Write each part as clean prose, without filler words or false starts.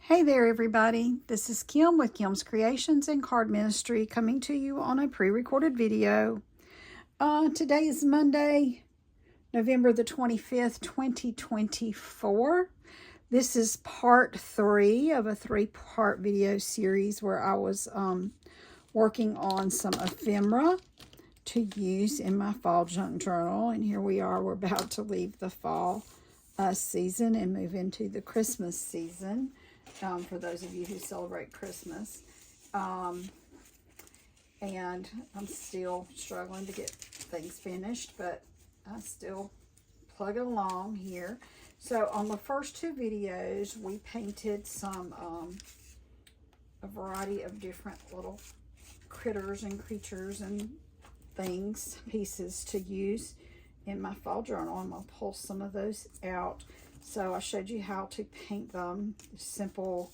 Hey there, everybody. This is Kim with Kim's Creations and Card Ministry coming to you on a pre-recorded video. Today is Monday, November the 25th, 2024. This is part 3 of a 3-part video series where I was working on some ephemera to use in my fall junk journal. And here we are. We're about to leave the fall season and move into the Christmas season. For those of you who celebrate Christmas. And I'm still struggling to get things finished, but I still plug it along here. So on the first 2 videos, we painted some, a variety of different little critters and creatures and things, pieces to use in my fall journal. I'm going to pull some of those out. So I showed you how to paint them, simple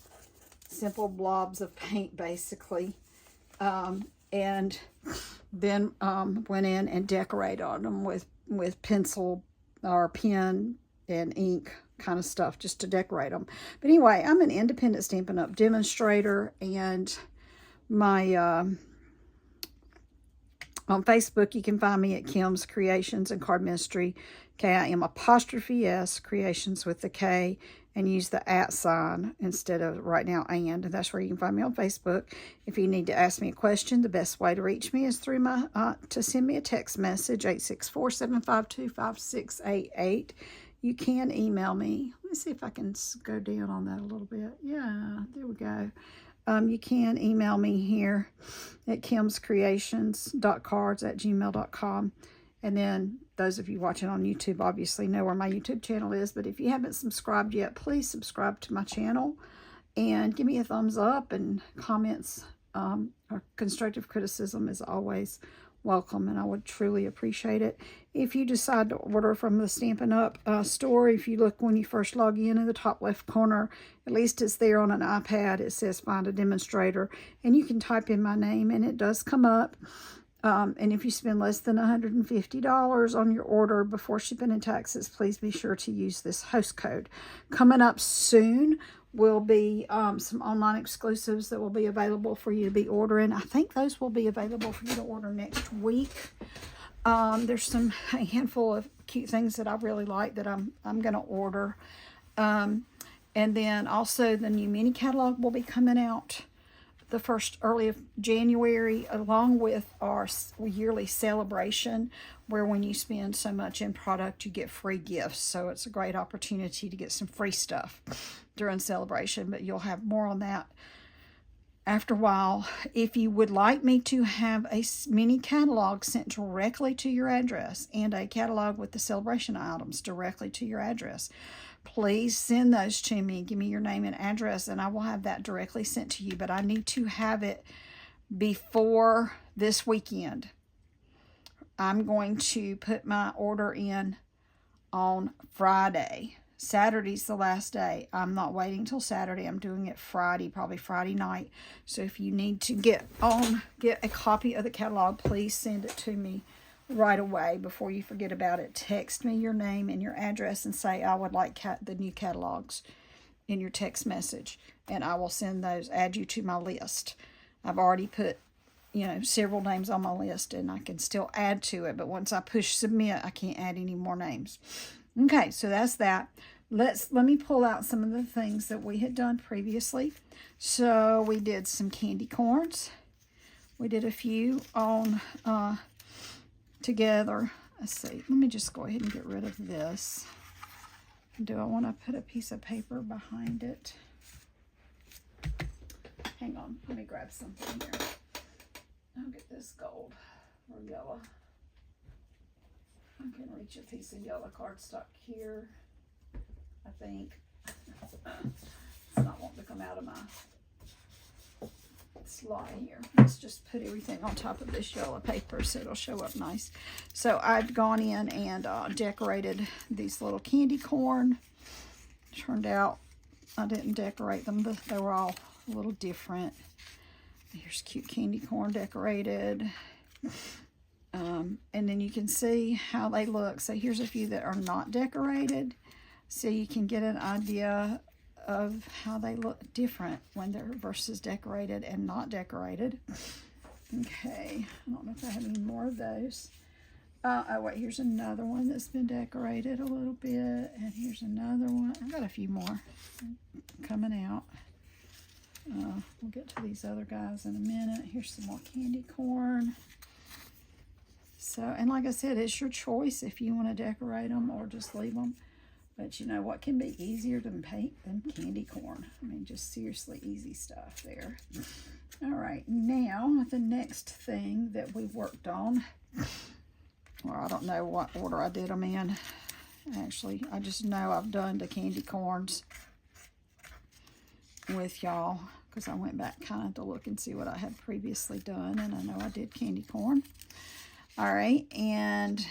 blobs of paint basically, and then went in and decorated on them with pencil or pen and ink kind of stuff just to decorate them. But anyway, I'm an independent Stampin' Up! Demonstrator, and my on Facebook, you can find me at Kim's Creations and Card Ministry, KIM''S, Creations with the K, and use the @ sign instead of right now and that's where you can find me on Facebook. If you need to ask me a question, the best way to reach me is through my, to send me a text message, 864-752-5688. You can email me. Let me see if I can go down on that a little bit. Yeah, there we go. You can email me here at kimscreations.cards@gmail.com. And then those of you watching on YouTube obviously know where my YouTube channel is. But if you haven't subscribed yet, please subscribe to my channel and give me a thumbs up, and comments or constructive criticism is always welcome, and I would truly appreciate it. If you decide to order from the Stampin' Up! Store, if you look when you first log in the top left corner, at least it's there on an iPad, it says find a demonstrator, and you can type in my name and it does come up. And if you spend less than $150 on your order before shipping and taxes, please be sure to use this host code. Coming up soon will be some online exclusives that will be available for you to be ordering. I think those will be available for you to order next week. There's a handful of cute things that I really like that I'm going to order. And then also the new mini catalog will be coming out the early of January, along with our yearly celebration, where when you spend so much in product, you get free gifts. So it's a great opportunity to get some free stuff during celebration, but you'll have more on that after a while. If you would like me to have a mini catalog sent directly to your address and a catalog with the celebration items directly to your address, please send those to me. Give me your name and address, and I will have that directly sent to you. But I need to have it before this weekend. I'm going to put my order in on Friday. Saturday's the last day. I'm not waiting till Saturday. I'm doing it Friday, probably Friday night. So if you need to get a copy of the catalog, please send it to me right away before you forget about it. Text me your name and your address and say I would like the new catalogs in your text message, and I will send those, add you to my list. I've already put several names on my list, and I can still add to it, but once I push submit, I can't add any more names. Okay, so that's that. Let me pull out some of the things that we had done previously. So we did some candy corns. We did a few on together. Let's see. Let me just go ahead and get rid of this. Do I want to put a piece of paper behind it? Hang on. Let me grab something here. I'll get this gold or yellow. I can reach a piece of yellow cardstock here, I think. It's not wanting to come out of my slot here. Let's just put everything on top of this yellow paper so it'll show up nice. So I've gone in and decorated these little candy corn. Turned out I didn't decorate them, but they were all a little different. Here's cute candy corn decorated. And then you can see how they look. So here's a few that are not decorated, so you can get an idea of how they look different when they're versus decorated and not decorated. Okay, I don't know if I have any more of those. Oh wait, here's another one that's been decorated a little bit, and here's another one. I've got a few more coming out. We'll get to these other guys in a minute. Here's some more candy corn. So, and like I said, it's your choice if you want to decorate them or just leave them. But you know what can be easier to paint than candy corn? I mean, just seriously easy stuff there. All right, now the next thing that we worked on, well, I don't know what order I did them in. Actually, I just know I've done the candy corns with y'all because I went back kind of to look and see what I had previously done, and I know I did candy corn. All right, and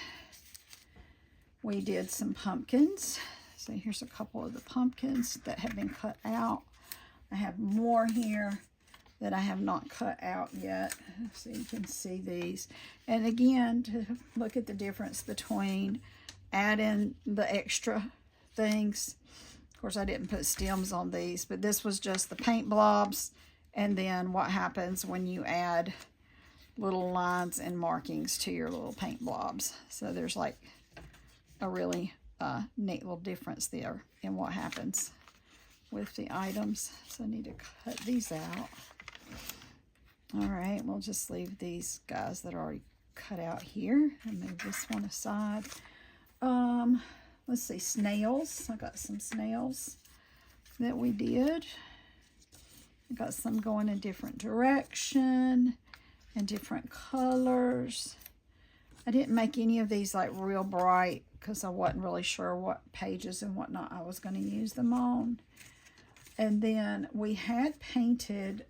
we did some pumpkins. So here's a couple of the pumpkins that have been cut out. I have more here that I have not cut out yet. So you can see these. And again, to look at the difference between adding the extra things. Of course, I didn't put stems on these, but this was just the paint blobs. And then what happens when you add little lines and markings to your little paint blobs. So there's like a really neat little difference there in what happens with the items. So I need to cut these out. All right, we'll just leave these guys that are already cut out here and move this one aside. Let's see, snails. I got some snails that we did. I got some going in different direction and different colors. I didn't make any of these like real bright because I wasn't really sure what pages and whatnot I was going to use them on. And then we had painted,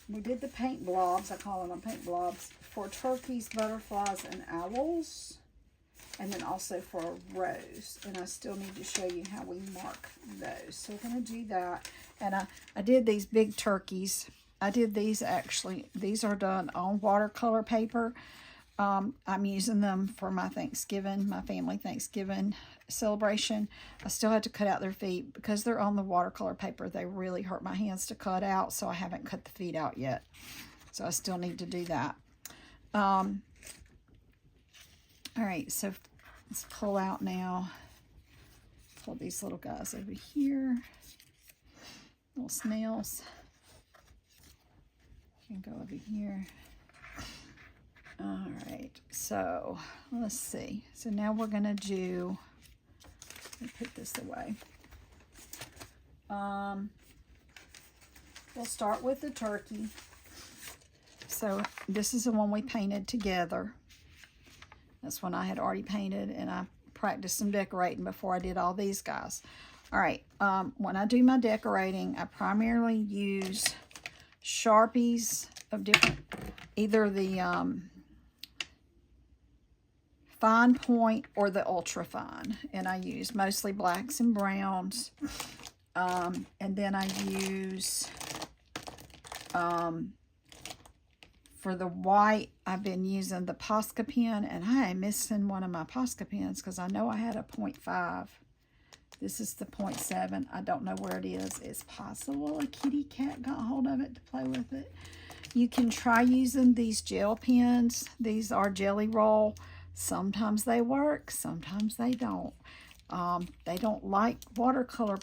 we did the paint blobs, I call them paint blobs, for turkeys, butterflies, and owls. And then also for a rose. And I still need to show you how we mark those. So we're going to do that. And I did these big turkeys. I did these actually. These are done on watercolor paper. I'm using them for my Thanksgiving, my family Thanksgiving celebration. I still had to cut out their feet because they're on the watercolor paper. They really hurt my hands to cut out, so I haven't cut the feet out yet. So I still need to do that. All right, so let's pull out now. Pull these little guys over here. Little snails. Can go over here. All right, so let's see. So now we're gonna do, let me put this away. We'll start with the turkey. So this is the one we painted together. That's one I had already painted, and I practiced some decorating before I did all these guys. All right, when I do my decorating, I primarily use Sharpies of different, either the fine point or the ultra fine, and I use mostly blacks and browns. And then I use for the white, I've been using the Posca pen, and I am missing one of my Posca pens because I know I had a 0.5. This is the 0.7. I don't know where it is. It's possible a kitty cat got hold of it to play with it. You can try using these gel pens. These are Jelly Roll. Sometimes they work, sometimes they don't. They don't like watercolor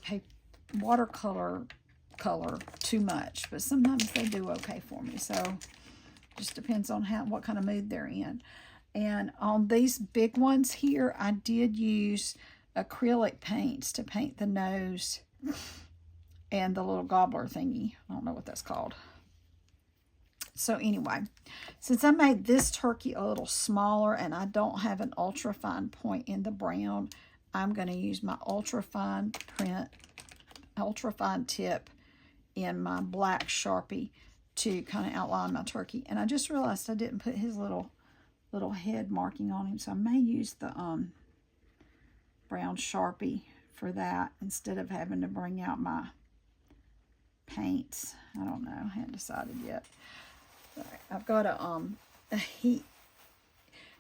color too much, but sometimes they do okay for me. So just depends on what kind of mood they're in. And on these big ones here, I did use acrylic paints to paint the nose and the little gobbler thingy. I don't know what that's called. So anyway, since I made this turkey a little smaller and I don't have an ultra fine point in the brown, I'm going to use my ultra fine tip in my black Sharpie to kind of outline my turkey. And I just realized I didn't put his little head marking on him, so I may use the brown Sharpie for that instead of having to bring out my paints. I don't know. I haven't decided yet. All right, I've got a heat.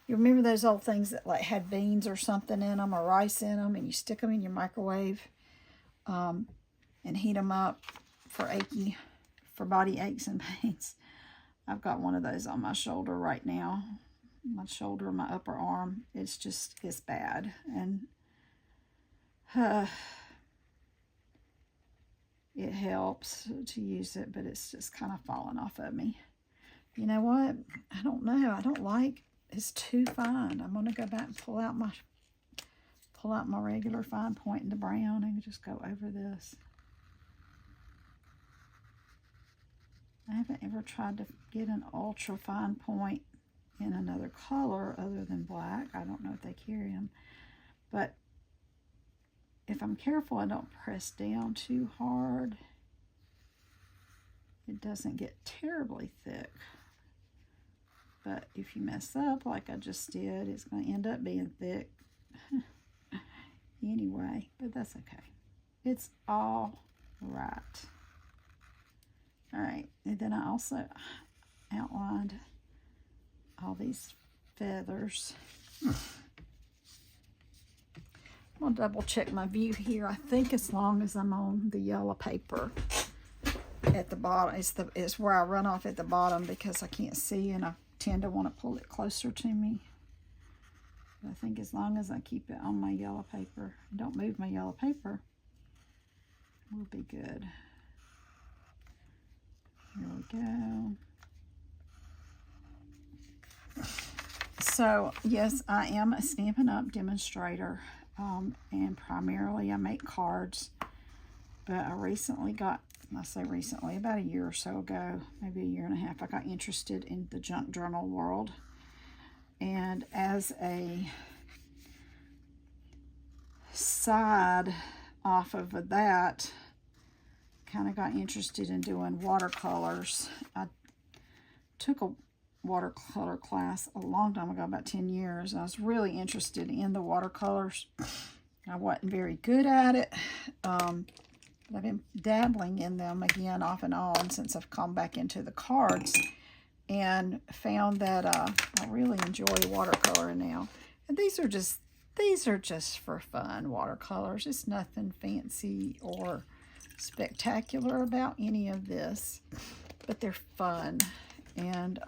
You remember those old things that like had beans or something in them or rice in them, and you stick them in your microwave? and heat them up for body aches and pains. I've got one of those on my shoulder right now. My shoulder, my upper arm, it's bad. And it helps to use it, but it's just kind of falling off of me. You know what? I don't know. I don't like, it's too fine. I'm going to go back and pull out my regular fine point in the brown and just go over this. I haven't ever tried to get an ultra fine point in another color other than black. I don't know if they carry them. But if I'm careful, I don't press down too hard. It doesn't get terribly thick. But if you mess up like I just did, it's going to end up being thick. Anyway, but that's okay. It's all right. All right, and then I also outlined all these feathers. I'm going to double check my view here. I think as long as I'm on the yellow paper at the bottom, is where I run off at the bottom because I can't see and I tend to want to pull it closer to me. But I think as long as I keep it on my yellow paper, don't move my yellow paper, we'll be good. Here we go. So, yes, I am a Stampin' Up! Demonstrator, and primarily I make cards, but I recently got, I say recently, about a year or so ago, maybe a year and a half, I got interested in the junk journal world, and as a side off of that, kind of got interested in doing watercolors. I took a watercolor class a long time ago, about 10 years. I was really interested in the watercolors. I wasn't very good at it, but I've been dabbling in them again off and on since I've come back into the cards, and found that I really enjoy watercolor now. And these are just for fun watercolors. It's nothing fancy or spectacular about any of this, but they're fun, and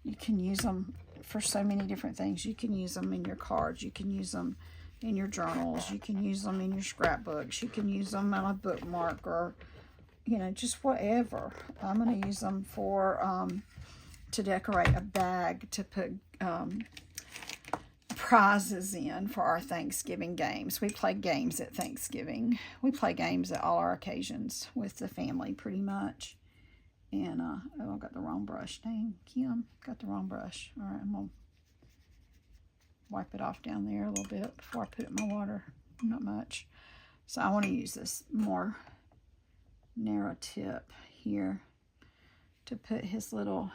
you can use them for so many different things. You can use them in your cards, you can use them in your journals, you can use them in your scrapbooks, you can use them on a bookmark, or you know, just whatever. I'm going to use them for to decorate a bag to put prizes in for our Thanksgiving games. We play games at Thanksgiving. We play games at all our occasions with the family pretty much. And oh, I got the wrong brush. Dang, Kim, got the wrong brush. All right, I'm gonna wipe it off down there a little bit before I put it in my water. Not much. So I want to use this more narrow tip here to put his little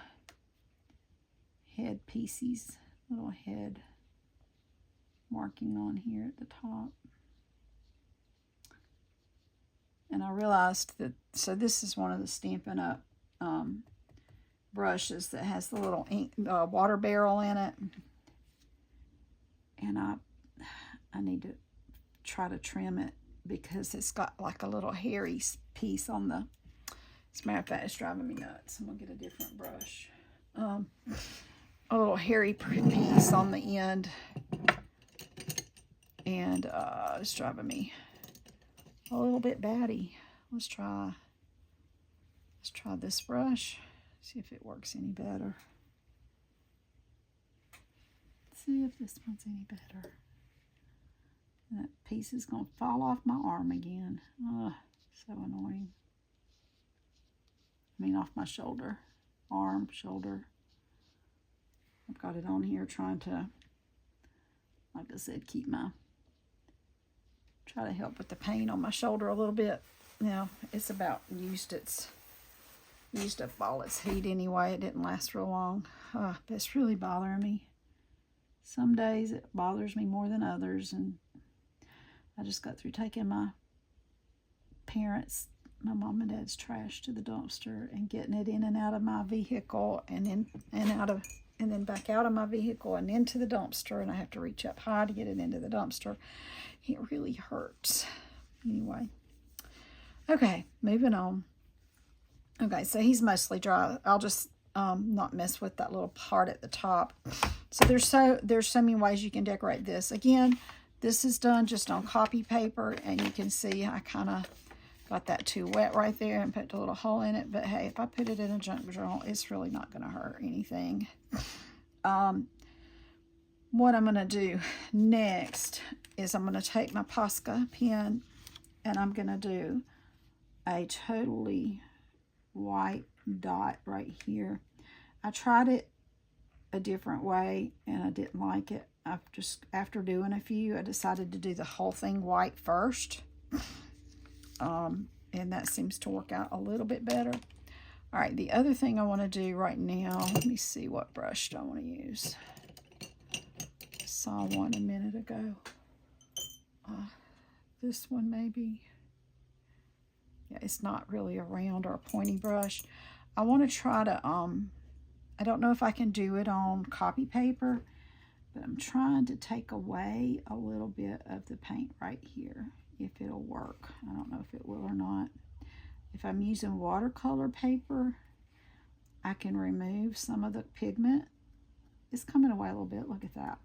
head pieces, little head marking on here at the top. And I realized that, so this is one of the Stampin' Up! Brushes that has the little ink, water barrel in it. And I need to try to trim it because it's got like a little hairy piece on the, as a matter of fact, it's driving me nuts. I'm going to get a different brush. A little hairy piece on the end. And it's driving me a little bit batty. Let's try this brush. See if it works any better. See if this one's any better. That piece is going to fall off my arm again. Oh, so annoying. I mean, off my shoulder. Arm, shoulder. I've got it on here trying to, like I said, try to help with the pain on my shoulder a little bit. Now, it's about used up all its heat anyway. It didn't last real long. But it's really bothering me. Some days it bothers me more than others, and I just got through taking my mom and dad's trash to the dumpster and getting it in and out of my vehicle, and then back out of my vehicle and into the dumpster, and I have to reach up high to get it into the dumpster. It really hurts. Anyway, Okay, moving on. Okay, so he's mostly dry. I'll just not mess with that little part at the top. So there's so many ways you can decorate this. Again, this is done just on copy paper, and you can see I kind of got that too wet right there and put a little hole in it. But hey, if I put it in a junk journal, it's really not going to hurt anything. What I'm going to do next is I'm going to take my Posca pen and I'm going to do a totally white dot right here. I tried it a different way and I didn't like it. After doing a few, I decided to do the whole thing white first. And that seems to work out a little bit better. All right, the other thing I want to do right now, let me see what brush I want to use. I saw one a minute ago. This one maybe. Yeah, it's not really a round or a pointy brush. I want to try to, I don't know if I can do it on copy paper, but I'm trying to take away a little bit of the paint right here, if it'll work. I don't know if it will or not. If I'm using watercolor paper, I can remove some of the pigment. It's coming away a little bit, look at that.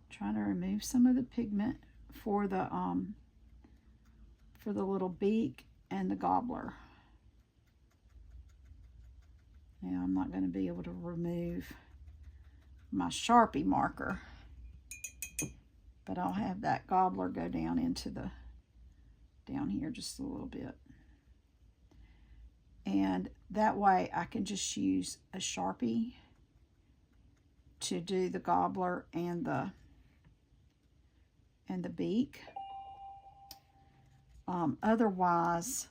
Trying to remove some of the pigment for the little beak and the gobbler. Now I'm not going to be able to remove my Sharpie marker, but I'll have that gobbler go down into the, down here just a little bit. And that way I can just use a Sharpie to do the gobbler and the beak. Otherwise,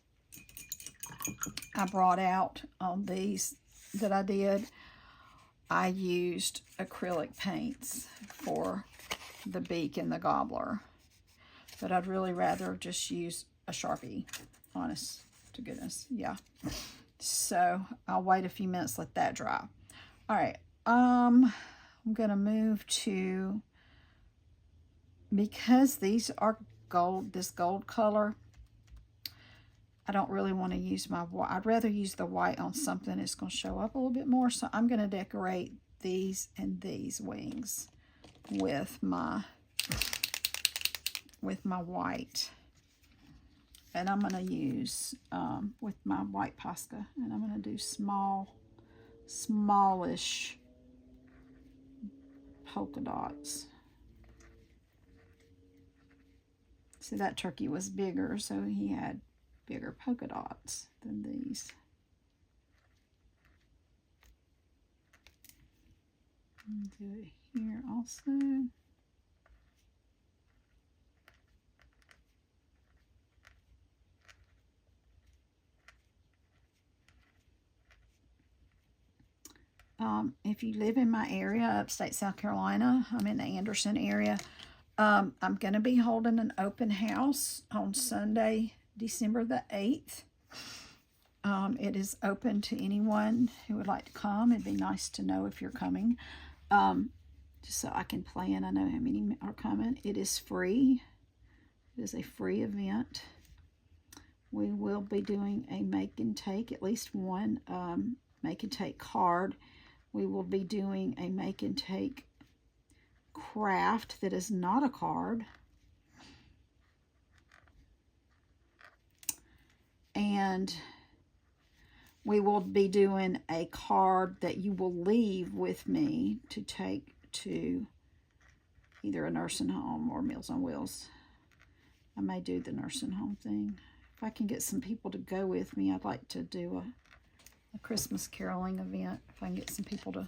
I brought out on these that I did, I used acrylic paints for the beak and the gobbler. But I'd really rather just use a Sharpie, honest to goodness, yeah. So I'll wait a few minutes, let that dry. All right, I'm gonna move to, because these are gold, this gold color, I don't really want to use my white. I'd rather use the white on something that's going to show up a little bit more. So I'm going to decorate these and these wings with my white. And I'm going to use, with my white Posca, and I'm going to do smallish polka dots. See, that turkey was bigger, so he had bigger polka dots than these. And do it here also. If you live in my area, upstate South Carolina, I'm in the Anderson area. I'm going to be holding an open house on Sunday, December the 8th. It is open to anyone who would like to come. It'd be nice to know if you're coming, just so I can plan. I know how many are coming. It is free. It is a free event. We will be doing a make and take, at least one make and take card. We will be doing a make and take craft that is not a card. And we will be doing a card that you will leave with me to take to either a nursing home or Meals on Wheels. I may do the nursing home thing. If I can get some people to go with me, I'd like to do a Christmas caroling event. If I can get some people to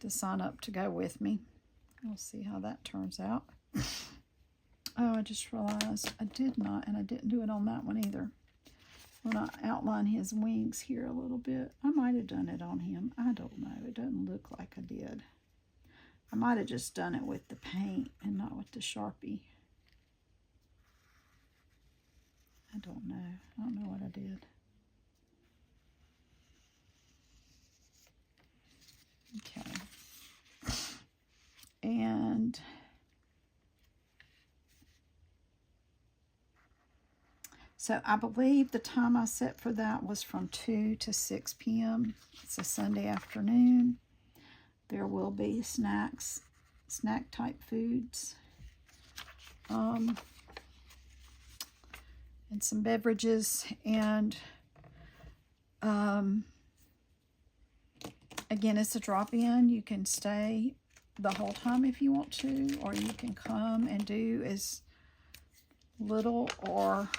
sign up to go with me. We'll see how that turns out. Oh, I just realized I did not, and I didn't do it on that one either. When I outline his wings here a little bit, I might have done it on him. I don't know. It doesn't look like I did. I might have just done it with the paint and not with the Sharpie. I don't know. I don't know what I did. Okay. And So I believe the time I set for that was from 2 to 6 p.m. It's a Sunday afternoon. There will be snacks, snack type foods, and some beverages. And again, it's a drop-in. You can stay the whole time if you want to, or you can come and do as little or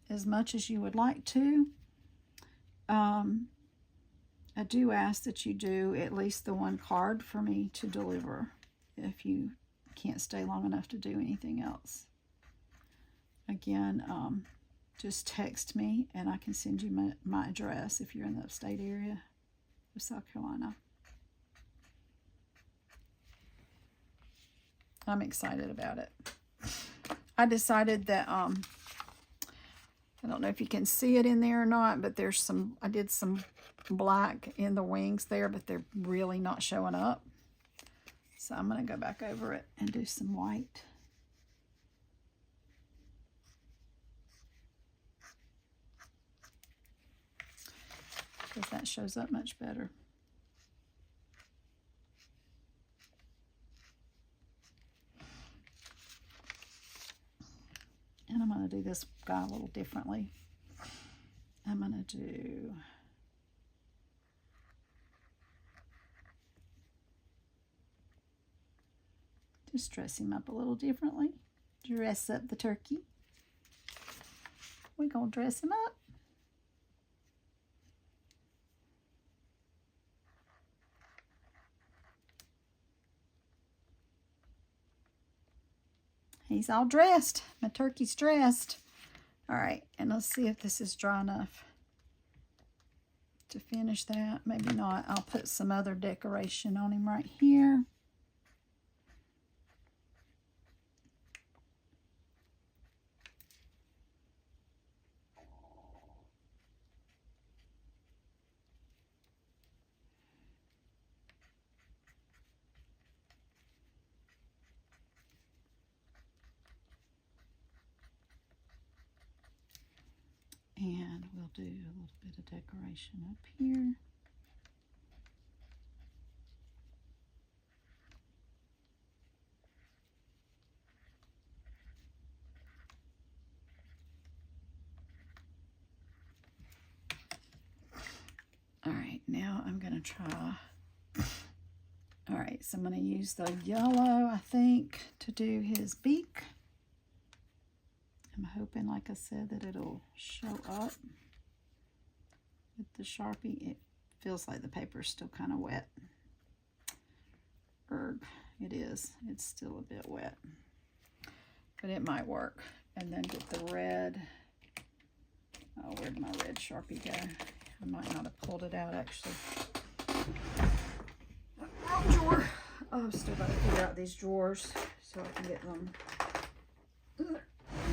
as much as you would like to. I do ask that you do at least the one card for me to deliver if you can't stay long enough to do anything else. Again, just text me and I can send you my address if you're in the upstate area of South Carolina. I'm excited about it. I decided that, I don't know if you can see it in there or not, but there's some, I did some black in the wings there, but they're really not showing up. So I'm going to go back over it and do some white. Because that shows up much better. And I'm going to do this guy a little differently. I'm going to do just dress him up a little differently. Dress up the turkey. We're going to dress him up. He's all dressed. My turkey's dressed. All right, and let's see if this is dry enough to finish that. Maybe not. I'll put some other decoration on him right here. And we'll do a little bit of decoration up here. All right, now I'm going to try. All right, so I'm going to use the yellow, I think, to do his beak. I'm hoping, like I said, that it'll show up with the Sharpie. It feels like the paper's still kind of wet. It is. It's still a bit wet. But it might work. And then get the red. Oh, where'd my red Sharpie go? I might not have pulled it out, actually. Wrong drawer. Oh, I've still got to figure out these drawers so I can get them.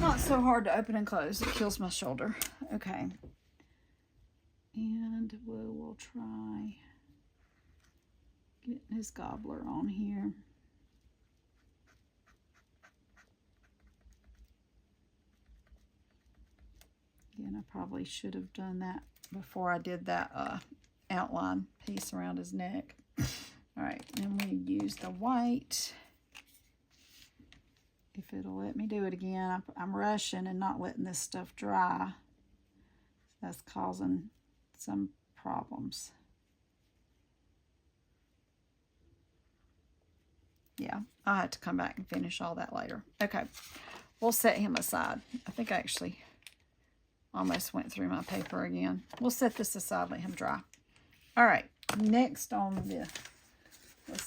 Not so hard to open and close. It kills my shoulder. Okay. And we'll try getting his gobbler on here. Again, I probably should have done that before I did that outline piece around his neck. All right, and we use the white. If it'll let me do it again. I'm rushing and not letting this stuff dry. That's causing some problems. Yeah, I'll have to come back and finish all that later. Okay, we'll set him aside. I think I actually almost went through my paper again. We'll set this aside, let him dry. All right, next on the, let's